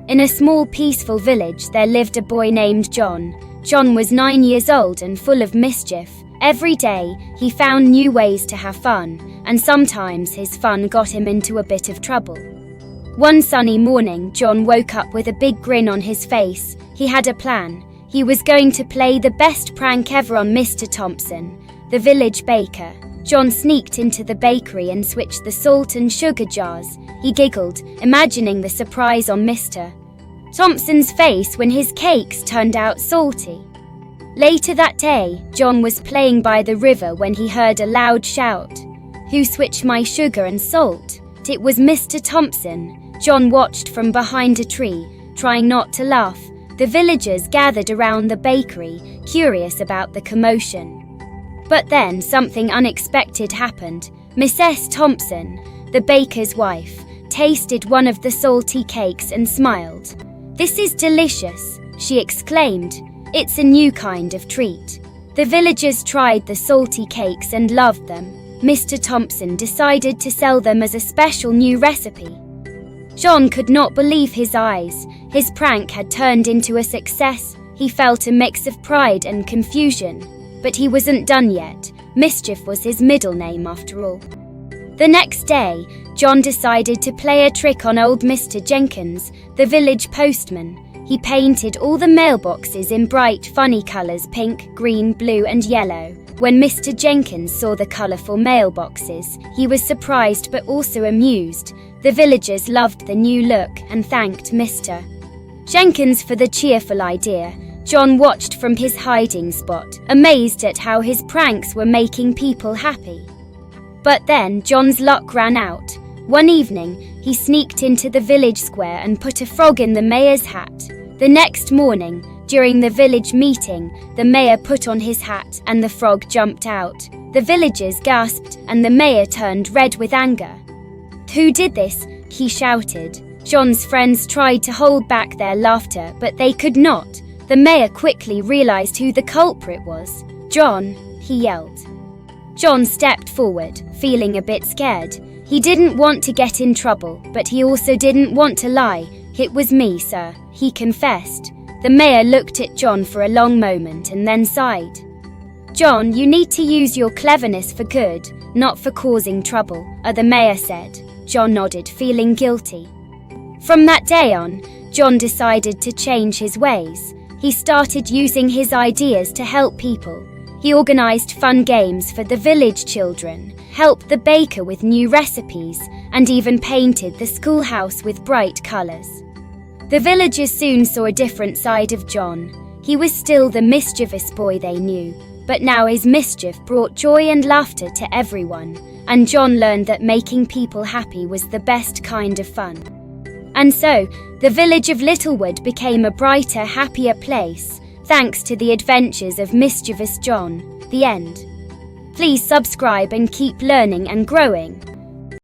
In a small peaceful village there lived a boy named John. John was 9 years old and full of mischief. Every day, he found new ways to have fun, and sometimes his fun got him into a bit of trouble. One sunny morning, John woke up with a big grin on his face. He had a plan. He was going to play the best prank ever on Mr. Thompson, the village baker. John sneaked into the bakery and switched the salt and sugar jars. He giggled, imagining the surprise on Mr. Thompson's face when his cakes turned out salty. Later that day, John was playing by the river when he heard a loud shout. "Who switched my sugar and salt?" It was Mr. Thompson. John watched from behind a tree, trying not to laugh. The villagers gathered around the bakery, curious about the commotion. But then something unexpected happened. Mrs. Thompson, the baker's wife, tasted one of the salty cakes and smiled. "This is delicious," she exclaimed. "It's a new kind of treat." The villagers tried the salty cakes and loved them. Mr. Thompson decided to sell them as a special new recipe. John could not believe his eyes. His prank had turned into a success. He felt a mix of pride and confusion. But he wasn't done yet. Mischief was his middle name after all. The next day, John decided to play a trick on old Mr. Jenkins, the village postman. He painted all the mailboxes in bright, funny colors: pink, green, blue, and yellow. When Mr. Jenkins saw the colorful mailboxes, he was surprised but also amused. The villagers loved the new look and thanked Mr. Jenkins for the cheerful idea. John watched from his hiding spot, amazed at how his pranks were making people happy. But then John's luck ran out. One evening, he sneaked into the village square and put a frog in the mayor's hat. The next morning, during the village meeting, the mayor put on his hat and the frog jumped out. The villagers gasped and the mayor turned red with anger. "Who did this?" he shouted. John's friends tried to hold back their laughter, but they could not. The mayor quickly realized who the culprit was. "John," he yelled. John stepped forward, feeling a bit scared. He didn't want to get in trouble, but he also didn't want to lie. "It was me, sir," he confessed. The mayor looked at John for a long moment and then sighed. "John, you need to use your cleverness for good, not for causing trouble," the mayor said. John nodded, feeling guilty. From that day on, John decided to change his ways. He started using his ideas to help people. He organized fun games for the village children, helped the baker with new recipes, and even painted the schoolhouse with bright colors. The villagers soon saw a different side of John. He was still the mischievous boy they knew, but now his mischief brought joy and laughter to everyone, and John learned that making people happy was the best kind of fun. And so, the village of Littlewood became a brighter, happier place, thanks to the adventures of Mischievous John. The end. Please subscribe and keep learning and growing.